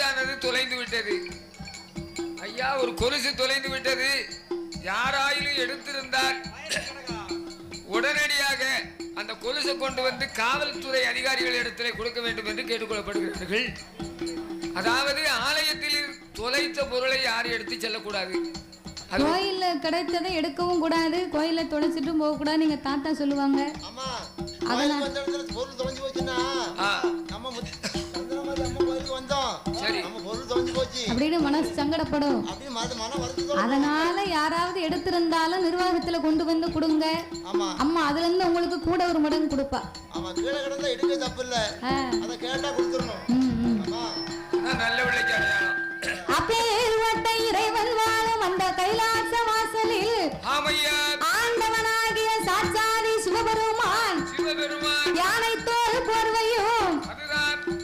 கொலுசானது தொலைந்து விட்டது ஐயா. ஒரு கொலுசு தொலைந்து விட்டது. யாராயிலும் எடுத்திருந்தால் உடனடியாக அந்த கொலுசை கொண்டு வந்து காவல்துறை அதிகாரிகள் இடத்திலே கொடுக்க வேண்டும் என்று கேட்டுக்கொள்ளப்படுகிறார்கள். அதாவது ஆலயத்தில் தொலைத்த பொருளை யாரும் எடுத்து செல்லக்கூடாது. கோயில்ல கிடைத்ததை எடுக்கவும் கூடாது, கோயில தொலைச்சிட்டு போக கூடாது. நீங்க தாத்தா சொல்லுவாங்க. அப்படின்னு மனசு சங்கடப்படும். அதனால யாராவது எடுத்திருந்தாலும் நிர்வாகத்துல கொண்டு வந்து கொடுங்க. அம்மா அதுல இருந்து உங்களுக்கு கூட ஒரு மடங்கு கொடுப்பா. நல்ல விளைச்சல் அப்பேற்பட்ட இறைவன் வாழும் அந்த கைலாச வாசலில் ஆண்டவனாகிய சாட்சாதி சிவபெருமான் யானை தோல் போர்வையும்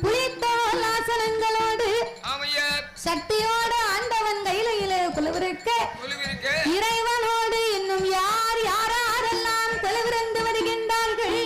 புலித்தோல் ஆசனங்களோடு சக்தியோடு ஆண்டவன் கையிலே குழுவிருக்க இறைவனோடு இன்னும் யார் யாரெல்லாம் குழுவிருந்து வருகின்றார்கள்.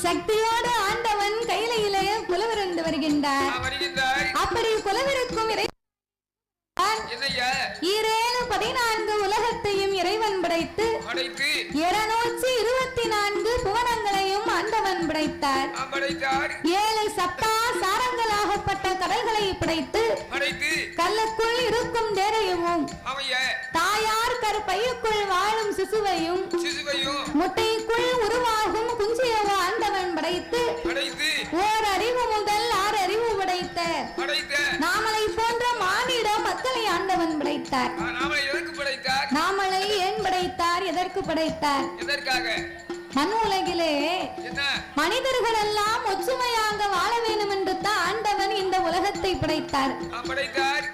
சக்தியோடு ஆண்டவன் கையிலே குலவிருந்து வருகின்றார். அப்படி குலவிருக்கும் இறைவன் 14 உலகத்தையும் இறைவன் படைத்து 224 புவனங்களையும் ஆண்டவன் படைத்தார். 7 சப்தா சாரங்களாகப்பட்ட கடல்களை படைத்து கல்லுக்குள் இருக்கும் தேரையும் தாயார் கருப்பையுக்குள் வாழும் சிசுவையும் முட்டைக்குள் உருவாகும் குஞ்சியவும் ஆண்டவன் படைத்து ஓர் அறிவு முதல் 6 அறிவு படைத்த நாமளை போன்ற மானிட மக்களை ஆண்டவன் படைத்தார். நாமளை ஏன் படைத்தார்? எதற்கு படைத்தார்? மண் உலகிலே மனிதர்கள் எல்லாம் ஒற்றுமையாக வாழ வேண்டும் என்று தான் ஆண்டவன் இந்த உலகத்தை படைத்தார்.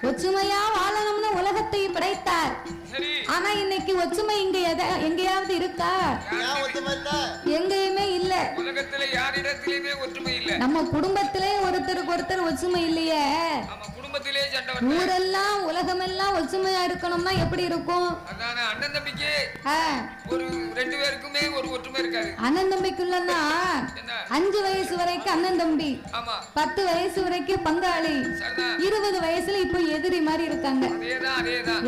ஒற்றுமையா வாழணும்னு உலகத்தை படைத்தார். ஆனா இன்னைக்கு ஒற்றுமை இங்க எங்கேயாவது இருக்கா? எங்கேயுமே இல்ல. நம்ம குடும்பத்திலே ஒருத்தருக்கு ஒருத்தர் ஒற்றுமை இல்லையே. ஊரெல்லாம் உலகமெல்லாம் ஒற்றுமையா இருக்கணும்னா எப்படி இருக்கும்? அண்ணன் தம்பிக்கு ஒரு 2 பேருக்குமே ஒரு ஒற்றுமை இருக்காது. அண்ணன் தம்பிக்குள்ளனா 5 வயசு வரைக்கும் அண்ணன் தம்பி, 10 வயசு வரைக்கும் பங்காளி, 20 வயசுல இப்ப எதிரி மாதிரி இருக்காங்க.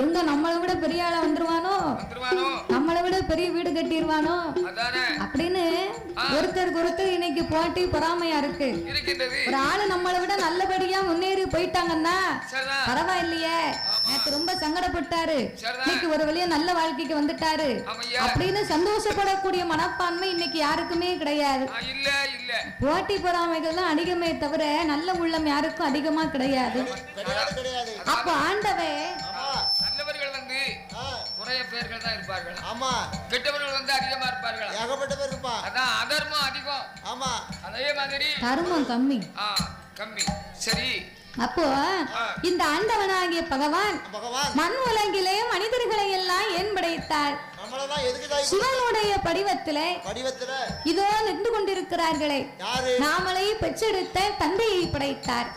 எங்க நம்மளை விட பெரிய ஆளா வந்துருவானோ, நம்மளை விட பெரிய வீடு கட்டிடுவானோ அப்படின்னு ஒருத்தருக்கு ஒருத்தர் இன்னைக்கு போட்டி பொறாமையா இருக்கு. ஒரு ஆளு நம்மளை விட நல்லபடியா முன்னேறி போயிட்டாங்கன்னா பரவாயில்லையே, நேற்று ரொம்ப சங்கடப்பட்டாரு, இன்னைக்கு ஒரு வழியா நல்ல வாழ்க்கைக்கு வந்துட்டாரு அப்படின்னு சந்தோஷப்படக்கூடிய மனப்பான்மை இன்னைக்கு யாருக்குமே கிடையாது. போட்டி பொறாமைகள் தான் அதிகமே தவிர நல்ல உள்ளம் யாருக்கும் அதிகமா கிடையாது. அப்ப ஆண்டவே நல்லவர்கள் வந்து குறைய பேர்கள் தான் இருப்பார்கள். ஆமா, கெட்டவர்கள் வந்து அதிகமா இருப்பார்கள். ஏகப்பட்ட பேர் இருப்பாங்க. அதான் அதர்மம் அதிகம். ஆமா, அதே மாதிரி தர்மம் கம்மி. கம்மி. சரி, அப்போ இந்த ஆண்டவனாகிய பகவான் மண் உலகிலே மனிதர்களை எல்லாம் ஏன் படைத்தார்? சிவனுடைய படிவத்திலே இதோ நின்று கொண்டிருக்கிறார்களே, நாமளை பெற்றெடுத்த தந்தையை படைத்தார்.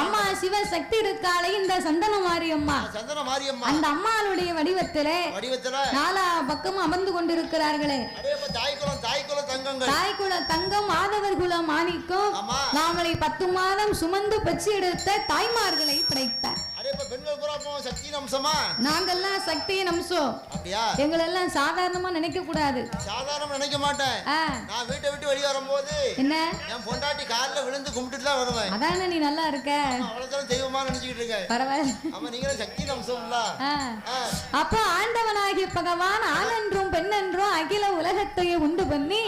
அம்மா சிவசக்தி இருக்காளே இந்த சந்தன மாரியம்மா, அந்த அம்மாளுடைய வடிவத்திலே நாலா பக்கமும் அமர்ந்து கொண்டிருக்கிறார்களே. தாய்குல தங்கம் மாதவர் குல மாணிக்கம் நாங்களை 10 மாதம் சுமந்து பெற்று எடுத்த தாய்மார்களை படைத்தார். நாங்கெல்லாம் சக்தியின் அம்சம். எங்களெல்லாம் சாதாரணமா நினைக்க கூடாது. சாதாரணமா நினைக்க மாட்டேன். நான் வீட்டை விட்டு வெளியே வரும்போது என்ன என் பொண்டாட்டி காலில் விழுந்து கும்பிட்டு தான் வருவேன். அதானே நீ நல்லா இருக்க. அவ்வளவுதான் தெய்வமா நினைச்சுக்கிட்டு இருக்கேன். பரவாயில்ல. ஆமா, நீங்களும் சக்தியின் அம்சம்ல. அப்ப ஆண்டவனாகிய பகவான் ஆணென்றும் பெண்ணென்றும் அகில உலகத்தையே உண்டு பண்ணி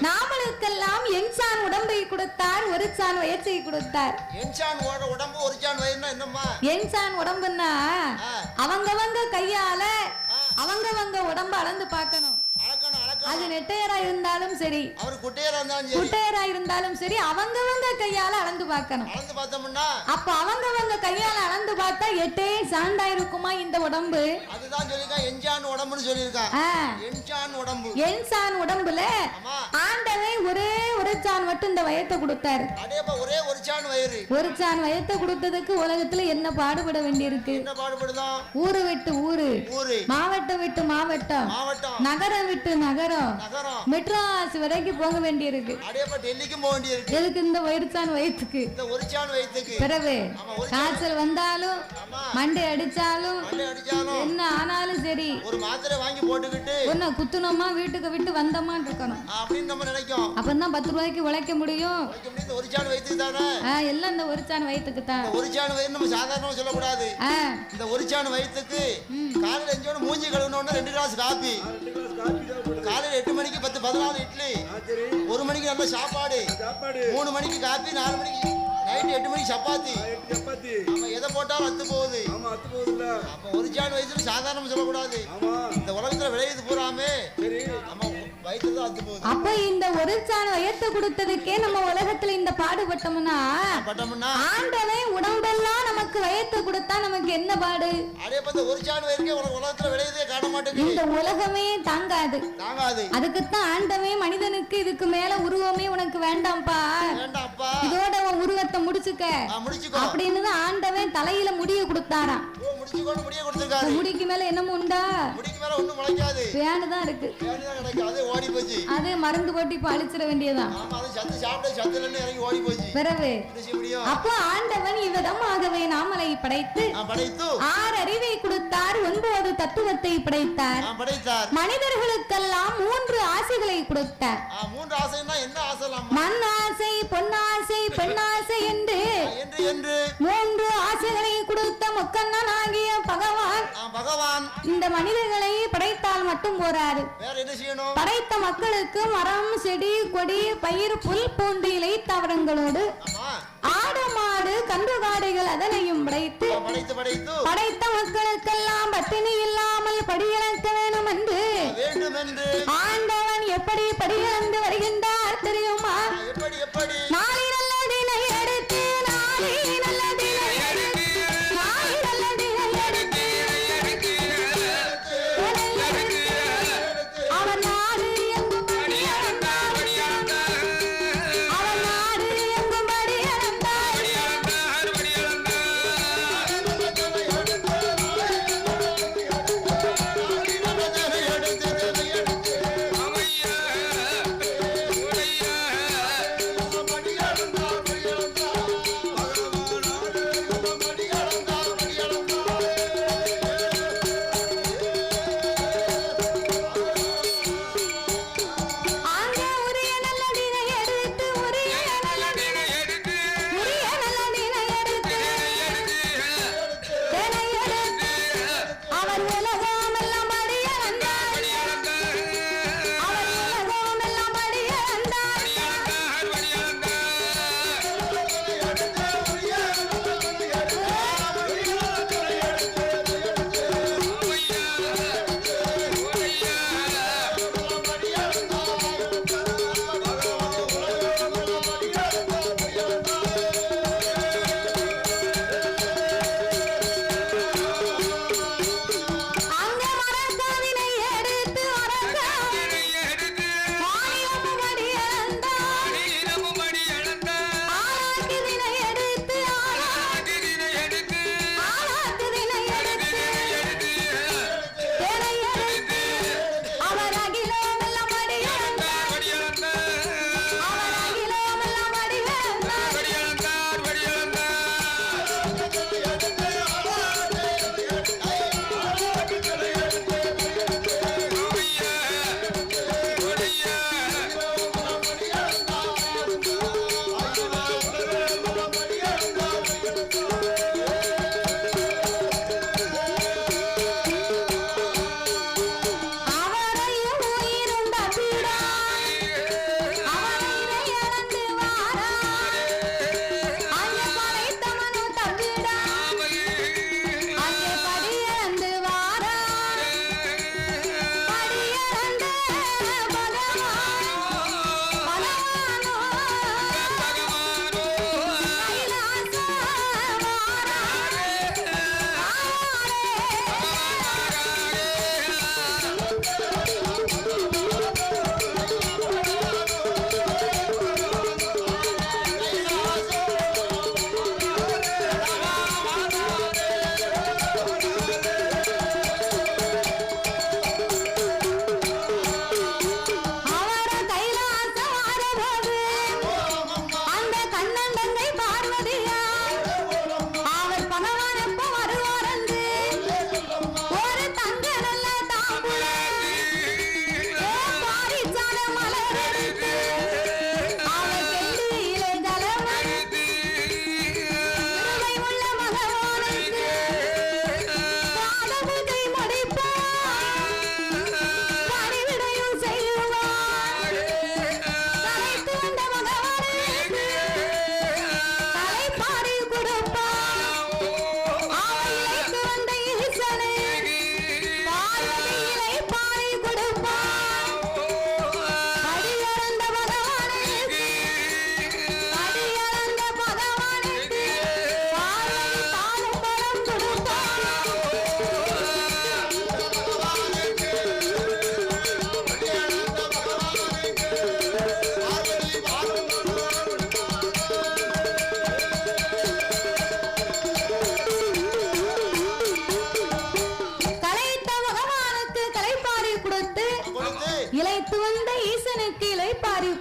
நாமளுக்கெல்லாம் என்சான் உடம்பை கொடுத்தார், ஒரு சான் வயற்சை கொடுத்தார். என்சான் உடம்பு ஒரு சான் வயிறுனா என்னம்மா? என்சான் உடம்புன்னா அவங்கவங்க கையால அவங்கவங்க உடம்ப அளந்து பார்க்கணும். அது நெட்டையரா இருந்தாலும் சரி, அவர் குட்டையரா இருந்தாலும் சரி, அவங்கவங்க கையால அளந்து பார்க்கணும். அப்ப அவங்கவங்க கையால அளந்து பார்த்தா 8 சாண்டா இருக்குமா இந்த உடம்பு? அதுதான் சொல்லிருக்கா என்சான் உடம்புன்னு சொல்லிருக்கா. என்சான் உடம்பு. என்சான் உடம்புல ஆண்டவே ஒரே ஒரு சான் மட்டும் இந்த வயத்தை கொடுத்தாரு. ஒரே ஒரு சான் வயிறு. ஒரு சான் வயத்தை கொடுத்ததுக்கு உலகத்துல என்ன பாடுபட வேண்டியிருக்கு? என்ன பாடுபடுதோம்? ஊரு விட்டு ஊரு, மாவட்டம் விட்டு மாவட்டம், நகரம் விட்டு நகரம், மெட்ராஸ் வரைக்கும் போக வேண்டியிருக்கு. டெல்லிக்கும் போக வேண்டியிருக்கு. எதுக்கு? இந்த ஒருச்சான் வயிற்றுக்கு. இந்த ஒருச்சான் வயிற்றுக்கு. பிறகு காய்ச்சல் வந்தாலும் மண்டை அடிச்சாலும் என்ன ஆனாலும் சரி, ஒரு மாத்திரை வாங்கி போட்டுக்கிட்டு ஒன்ன குத்துனோமா வீட்டுக்கு விட்டு வந்தோமான்னு இருக்கணும் அப்படின்னு நம்ம நினைக்கும். அப்பதான் 10 ரூபாய்க்கு உழைக்க முடியும். ஒருச்சான் வயிற்றுக்கு தானே எல்லாம் இந்த ஒருச்சான் வயிற்றுக்கு தான். ஒருச்சான் வயிறு நம்ம சாதாரணமா சொல்லக்கூடாது. இந்த ஒருச்சான் வயிற்றுக்கு காலையில எஞ்சோன்னு மூஞ்சி கழுவுனோன்னு 2 கிளாஸ் காபி, காலையில 8 மணிக்கு 10-14 இட்லி, 1 மணிக்கு நல்ல சாப்பாடு, 3 மணிக்கு காபி, 4 மணிக்கு நைட் 8 மணிக்கு சப்பாத்தி. நம்ம எதை போட்டாலும் அத்து போகுது. அப்ப ஒரு சான் வயசுல சாதாரணமா சொல்லக்கூடாது. இந்த உலகத்துல விளையுது பூராமே நம்ம வயிற்றுல அத்து போகுது. அப்ப இந்த ஒரு சான் வயத்தை கொடுத்ததுக்கே நம்ம உலகத்துல இந்த பாடுபட்டோம்னா ஆண்டவன் உடம்பெல்லாம் நமக்கு வயத்தை கொடுத்தா நமக்கு என்ன பாடு? அதே போல ஒரு சான் வயிறுக்கே உலகத்துல விளையுதே காண மாட்டேங்குது. இந்த உலகமே தாங்காது. அதுக்குத்தான் ஆண்டவன் மனிதனுக்கு இதுக்கு மேல உருவமே உனக்கு வேண்டாம்ப்பா, இதோட உருவத்தை முடிச்சுக்க அப்படின்னு தான் ஆண்டவன் தலையில முடிய கொடுத்தாராம். முடிக்கு மேல என்னமோ உண்டா? வேணுதான் இருக்கு. அது மருந்து போட்டு இப்ப அழிச்சிட வேண்டியதான். பிறகு அப்போ ஆண்டவன் இவ்விதமாகவே நாமலை படைத்து 6 அறிவை கொடுத்தார், 9 தத்துவத்தை படைத்தார். மனிதர்களுக்கெல்லாம் 3 ஆசைகளை கொடுத்தார். மண் ஆசை, பொன்னாசை, பெண்ணாசை என்று 3 ஆசைகளை கொடுத்த முக்கண்ணனாகிய பகவான் இந்த மனிதர்களை படைத்தால் மட்டும் போராது. படைத்த மக்களுக்கு மரம், செடி, கொடி, பயிர், புல் போன்ற இலை தாவரங்களோடு ஆடு, மாடு, கன்றுகாடுகள் அதனையும் படைத்து படைத்த மக்களுக்கெல்லாம் பட்டினி இல்லாமல் படியிழக்க வேண்டும் என்று ஆண்டவன் எப்படி படியிழந்து வருகின்றார் தெரியுமா? நாளை நல்ல தினை எடுத்து, நாளை நல்ல தினை எடுத்து, நாளை நல்ல தினை எடுத்து அவன் நாடு எங்கும் படி அளந்தார், அவன் நாடு எங்கும் படி அளந்தார்.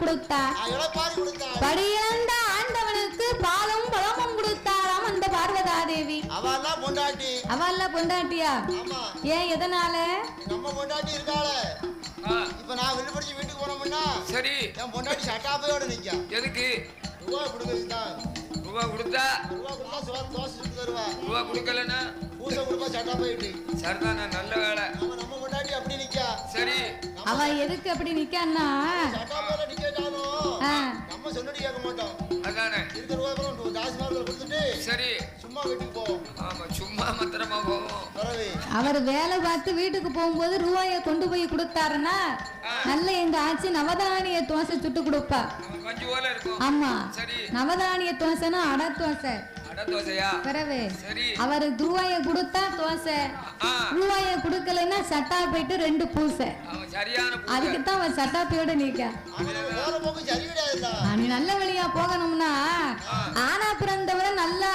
கொடுத்தார். படியிழந்த ஆண்டவனுக்கு பாலும் பழமும் கொடுத்தாராம் அந்த பார்வதா தேவி. அவெல்லாம் பொண்டாட்டி. அவெல்லாம் பொண்டாட்டியா? ஏன் எதனால? நம்ம பொண்டாட்டி இருக்காள. இப்ப நான் வெளிப்படிச்சு வீட்டுக்கு போனோம்னா சரி என் பொண்டாட்டி சட்டாப்பையோட நிக்க. எதுக்கு? ரூபா கொடுக்கறதுக்கு. ரூபா கொடுத்தா தோசை சுட்டு தருவா. ரூபா கொடுக்கலன்னா பூசை கொடுப்பா சட்டாப்பையிட்டு. சரிதானே, நல்ல வேலை. நம்ம பொண்டாட்டி அப்படி நிக்க. சரி அவ எதுக்கு அப்படி நிக்கான்னா சட்டாப்பையில நிக்கட்டாலும் நம்ம சொன்னடி கேட்க மாட்டோம். அதானே இருக்கிற ரூபா கூட காசு மார்ல கொடுத்துட்டு சரி சும்மா வீட்டுக்கு போவோம். ஆமா சும்மா மத்திரமா போவோம். அவர் வேலை பார்த்து வீட்டுக்கு போகும்போது ரூபாய கொண்டு போய் கொடுத்தாருன்னா நல்ல எங்க ஆச்சி நவதானிய தோசை சுட்டு கொடுப்பா. கொஞ்சம் போல இருக்கும். ஆமா சரி நவதானிய தோசைன்னா அடை தோசை. தோசையா? பிறகு சரி அவரு ரூபாய கொடுத்தா தோசை, ரூபாய கொடுக்கலன்னா சட்டாப்பைட்டு 2 பூசை. சரியான அதுக்குதான் அவன் சட்டாப்பையோட நிக்க. நீ நல்ல வழியா போகணும்னா ஆனா பிறந்தவரை நல்லா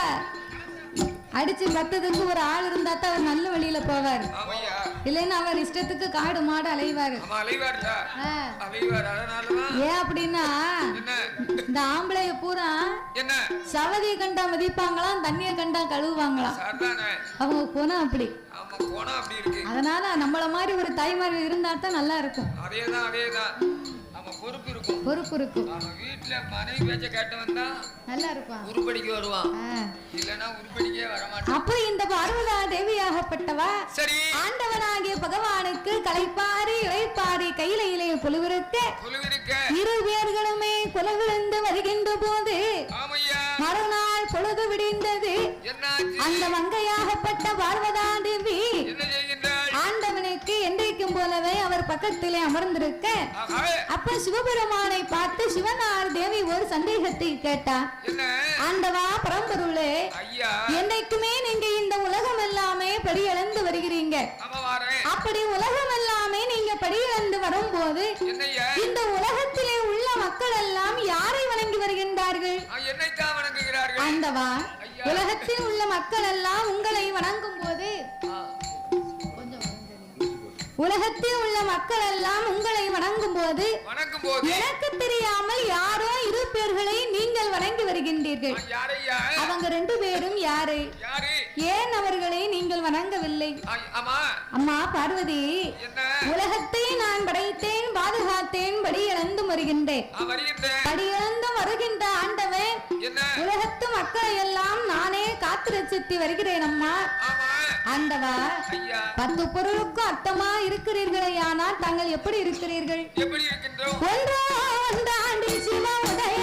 அடிச்சு பத்ததுக்கு ஒரு ஆள் இருந்தா தான் அவர் நல்ல வழியில போவார். இல்லைன்னா அவர் இஷ்டத்துக்கு காடு மாடு அலைவாரு. ஏன் அப்படின்னா இந்த ஆம்பளைய பூரா சவதியை கண்டா மதிப்பாங்களாம், தண்ணிய கண்டா கழுவுவாங்களாம். அவங்க போனா அப்படி. அதனால நம்மள மாதிரி ஒரு தாய்மாரி இருந்தா தான் நல்லா இருக்கும். பொறுப்பு இருக்கும். வீட்டுல மனைவி பேச்ச கேட்டு வந்தா நல்லா இருக்கும். உருப்படிக்கு வருவான், இல்லனா உருப்படிக்கே வர மாட்டான். அப்ப இந்த பார்வதா தேவியாகப்பட்டவா சரி ஆண்டவனாகிய பகவானுக்கு களைப்பாரி இளைப்பாரி கையிலே புழுவிருக்க இரு பேர்களுமே குலவிழுந்து வருகின்ற போது மறுநாள் பொழுது விடிந்தது. அந்த மங்கையாகப்பட்ட பார்வதா தேவி ஆண்டவனுக்கு என்றைக்கும் போலவே அவர் பக்கத்திலே அமர்ந்திருக்க அப்ப சிவபெருமானை பார்த்து சிவனார் தேவி ஒரு சந்தேகத்தை கேட்டார். ஆண்டவா பரம்பொருளே, என்னைக்குமே நீங்க இந்த உலகம் எல்லாமே படியிழந்து வருகிறீங்க. அப்படி உலகம் எல்லாமே நீங்க படியிழந்து வரும்போது இந்த உலகத்திலே உள்ள மக்கள் எல்லாம் யாரை வணங்கி வருகின்றார்கள்? ஆண்டவா, உலகத்தில் உள்ள மக்கள் எல்லாம் உங்களை வணங்கும் போது உலகத்தில் உள்ள மக்கள் எல்லாம் உங்களை வணங்கும் போது எனக்கு தெரியாமல் யாரோ 2 பேர்களை நீங்கள் வணங்கி வருகின்றீர்கள். அவங்க 2 பேரும் யாரு? ஏன் அவர்களை நீங்கள் வணங்கவில்லை? அம்மா பார்வதி, உலகத்தை நான் படைத்தேன், பாதுகாத்தேன், படியிழந்து வருகின்றேன். படியிழந்து வருகின்ற ஆண்டவன் உலகத்து மக்களை எல்லாம் நானே காத்து ரசித்து வருகிறேன். அம்மா ஆண்டவா, 10 பொருளுக்கும் அர்த்தமா இருக்கிறீர்களே, ஆனால் தாங்கள் எப்படி இருக்கிறீர்கள்? ஒன்றாண்டி சிவ உதய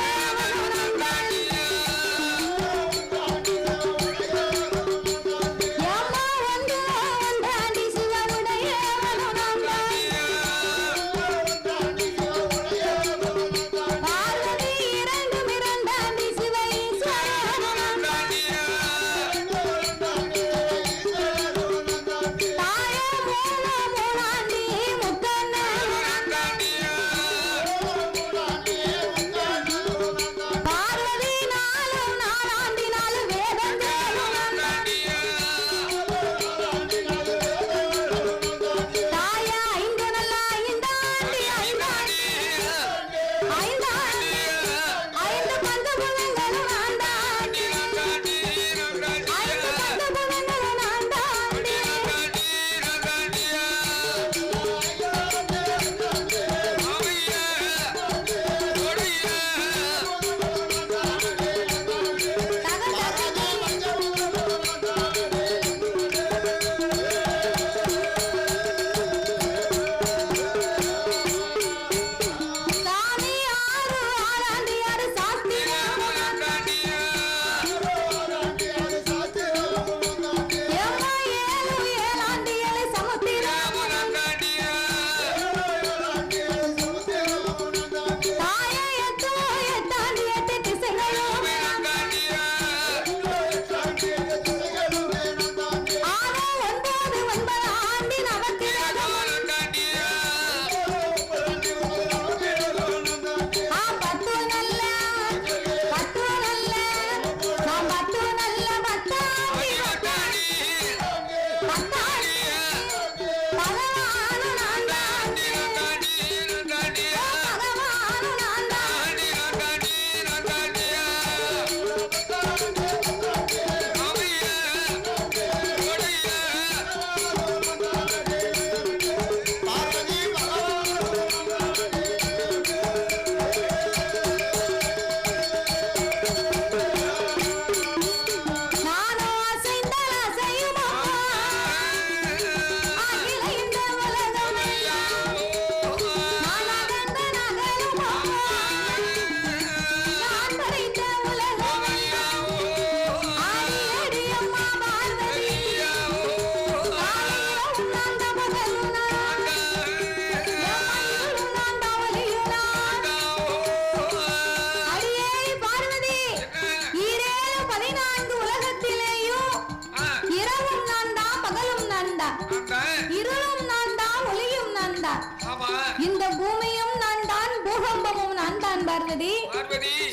இந்த பூமியும் நான் தான், பூகம்பமும் நான் தான் பார்வதி.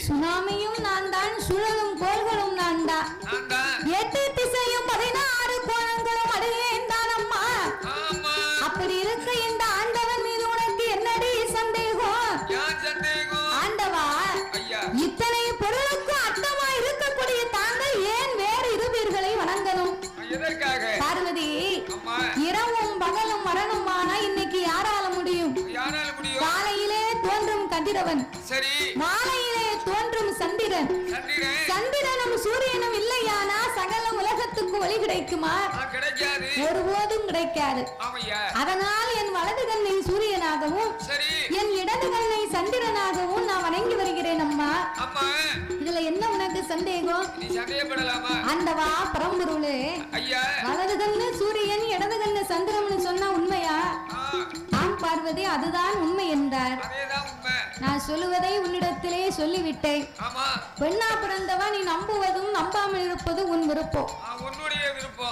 சுனாமியும் நான் தான், சுழலும் கோள்களும் நான் தான். 8 திசையும் 16 கோணங்களும் அடையேன் தான் அம்மா. அப்படி இருக்க இந்த ஆண்டவன் மீது உனக்கு என்னடி சந்தேகம்? ஆண்டவா, இத்தனை பொருளுக்கும் அட்டமா இருக்கக்கூடிய தாங்கள் ஏன் வேறு இருவீர்களை வணங்கணும்? பார்வதி, இரவும் பகலும் மரணமான இன்னைக்கு யாரால முடியும்? காலையிலே தோன்றும் கதிரவன், மாலையிலே தோன்றும் சந்திரன். சந்திரனும் சூரியனும் இல்லையானா சகல உலகத்துக்கு ஒளி கிடைக்குமா? ஒருபோதும் கிடைக்காது. அதனால் என் வலது கண்ணை சூரியனாகவும் என் இடது கண்ணை சந்திரனாகவும் நான் வணங்கி வருகிறேன் அம்மா. இதுல என்ன உனக்கு சந்தேகம்? ஆண்டவா பரம்பொருளே, வலது கண்ணு சூரியன் இடது கண்ணு சந்திரன் சொன்னா உண்மையா? ஆம் பார்வதி, அதுதான் உண்மை என்றார். நான் சொல்லுவதை உன்னிடத்திலே சொல்லிவிட்டேன். பெண்ணா பிறந்தவா, நீ நம்புவதும் நம்பாமல் இருப்பது உன் விருப்பம்.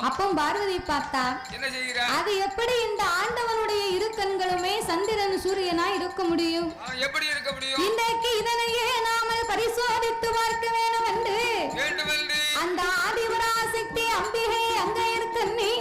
அப்போ பார்வதி பார்த்தா, அது எப்படி இந்த ஆண்டவனுடைய இரு கண்களுமே சந்திரன் சூரியனா இருக்க முடியும்? இன்றைக்கு இதனையே நாமல் பரிசோதித்து பார்க்க வேண்டும் என்று அந்த ஆதிபராசக்தி அம்பிகை அங்க இருக்க நீ